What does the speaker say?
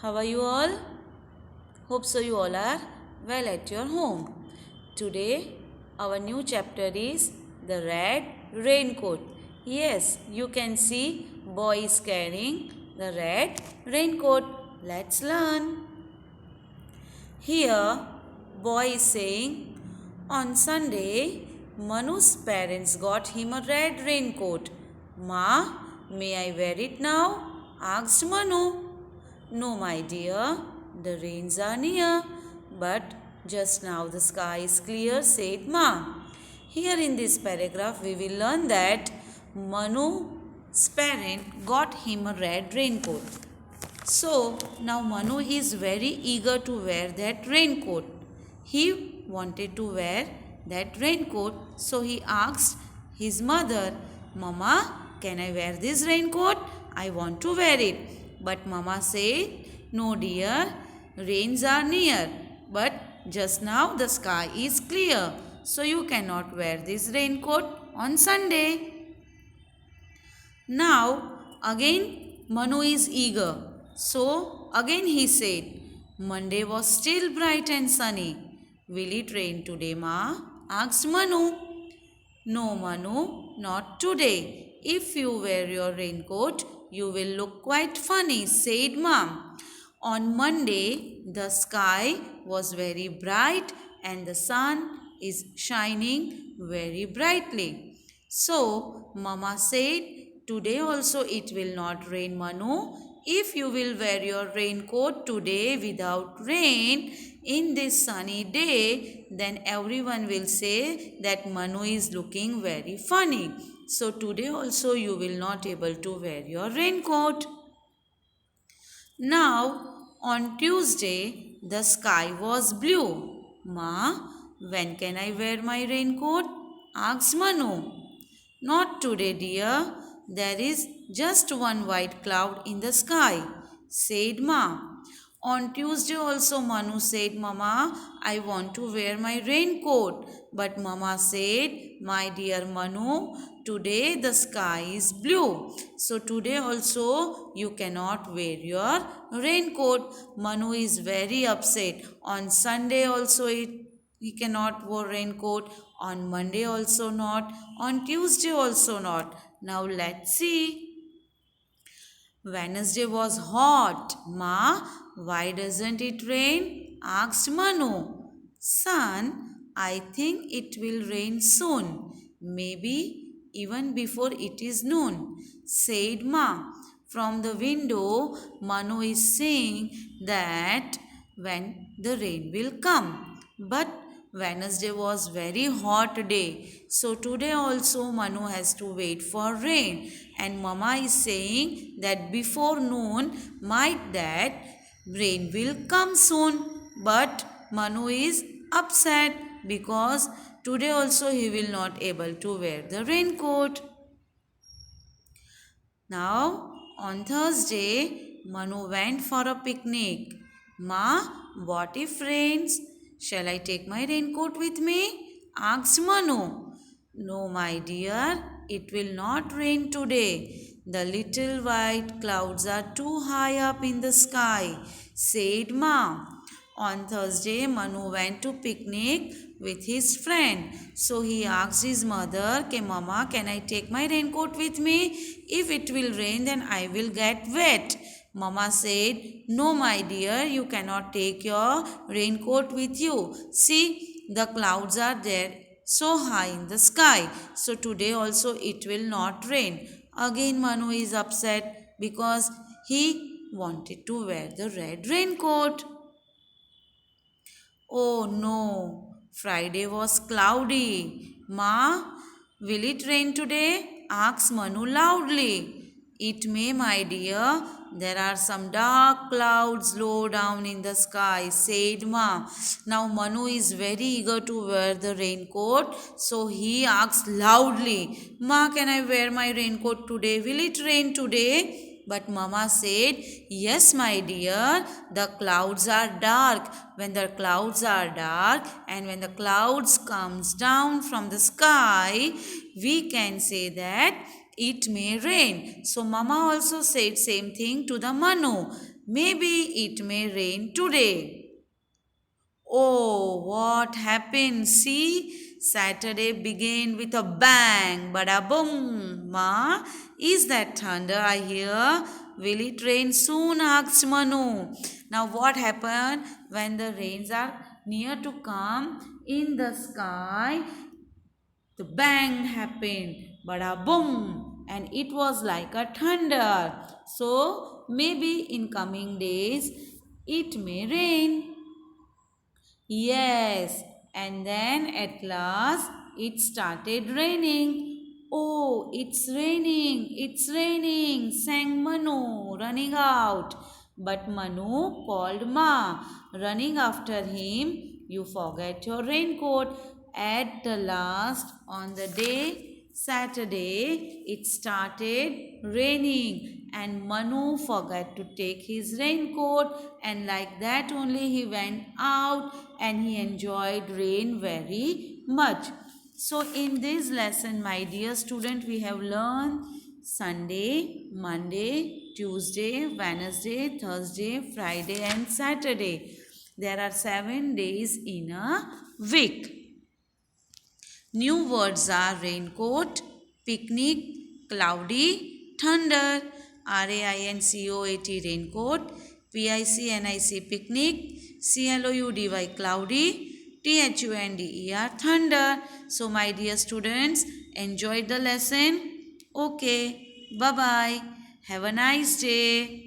How are you all? Hope so you all are well at your home. Today our new chapter is the red raincoat. Yes, you can see boy is carrying the red raincoat. Let's learn. Here boy is saying, on Sunday Manu's parents got him a red raincoat. Ma, may I wear it now? Asked Manu. No, my dear, the rains are near, but just now the sky is clear, said Ma. Here in this paragraph, we will learn that Manu's parent got him a red raincoat. So now Manu is very eager to wear that raincoat. He wanted to wear that raincoat, so he asked his mother, Mama, can I wear this raincoat? I want to wear it. But Mama said, no dear, rains are near, but just now the sky is clear, so you cannot wear this raincoat on Sunday. Now again Manu is eager, so again he said, Monday was still bright and sunny. Will it rain today, Ma? Asked Manu. No, Manu, not today. If you wear your raincoat, you will look quite funny, said Mom. On Monday, the sky was very bright and the sun is shining very brightly. So, Mama said, today also it will not rain, Manu. If you will wear your raincoat today without rain in this sunny day, then everyone will say that Manu is looking very funny. So today also you will not able to wear your raincoat. Now on Tuesday the sky was blue. Ma, when can I wear my raincoat? Asked Manu. Not today, dear. There is just one white cloud in the sky, said Ma. On Tuesday also Manu said, Mama, I want to wear my raincoat. But Mama said, my dear Manu, today the sky is blue. So today also you cannot wear your raincoat. Manu is very upset. On Sunday also he cannot wear raincoat. On Monday also not. On Tuesday also not. Now let's see. Wednesday was hot. Ma, why doesn't it rain? Asked Manu. Son, I think it will rain soon. Maybe even before it is noon, said Ma. From the window, Manu is saying that when the rain will come. But Wednesday was very hot day. So today also Manu has to wait for rain. And Mama is saying that before noon might that rain will come soon. But Manu is upset because today also he will not able to wear the raincoat. Now on Thursday Manu went for a picnic. Ma, what if rains? Shall I take my raincoat with me? Asked Manu. No, my dear, it will not rain today. The little white clouds are too high up in the sky, said Ma. On Thursday, Manu went to picnic with his friend. So he asked his mother, "Ke Mama, can I take my raincoat with me? If it will rain, then I will get wet." Mama said, "No, my dear, you cannot take your raincoat with you. See, the clouds are there so high in the sky. So today also it will not rain." Again, Manu is upset because he wanted to wear the red raincoat. Oh no, Friday was cloudy. Ma, will it rain today? Asked Manu loudly. It may, my dear. There are some dark clouds low down in the sky, said Ma. Now Manu is very eager to wear the raincoat, so he asked loudly, Ma, can I wear my raincoat today? Will it rain today? But Mama said, yes, my dear, the clouds are dark. When the clouds are dark and when the clouds comes down from the sky, we can say that it may rain. So Mama also said same thing to the Manu. Maybe it may rain today. Oh, what happened? See, Saturday began with a bang, bada boom. Ma, is that thunder I hear? Will it rain soon? Asked Manu. Now, what happened when the rains are near to come in the sky? The bang happened, bada boom, and it was like a thunder. So, maybe in coming days it may rain. Yes, and then at last it started raining. Oh, it's raining, sang Manu, running out. But Manu called Ma, running after him. You forget your raincoat. At the last, on the day, Saturday, it started raining and Manu forgot to take his raincoat, and like that only he went out and he enjoyed rain very much. So in this lesson, my dear student, we have learned Sunday, Monday, Tuesday, Wednesday, Thursday, Friday and Saturday. There are 7 days in a week. New words are raincoat, picnic, cloudy, thunder, RAINCOAT raincoat, PICNIC picnic, CLOUDY cloudy, THUNDER thunder. So my dear students, enjoyed the lesson? Okay, bye bye. Have a nice day.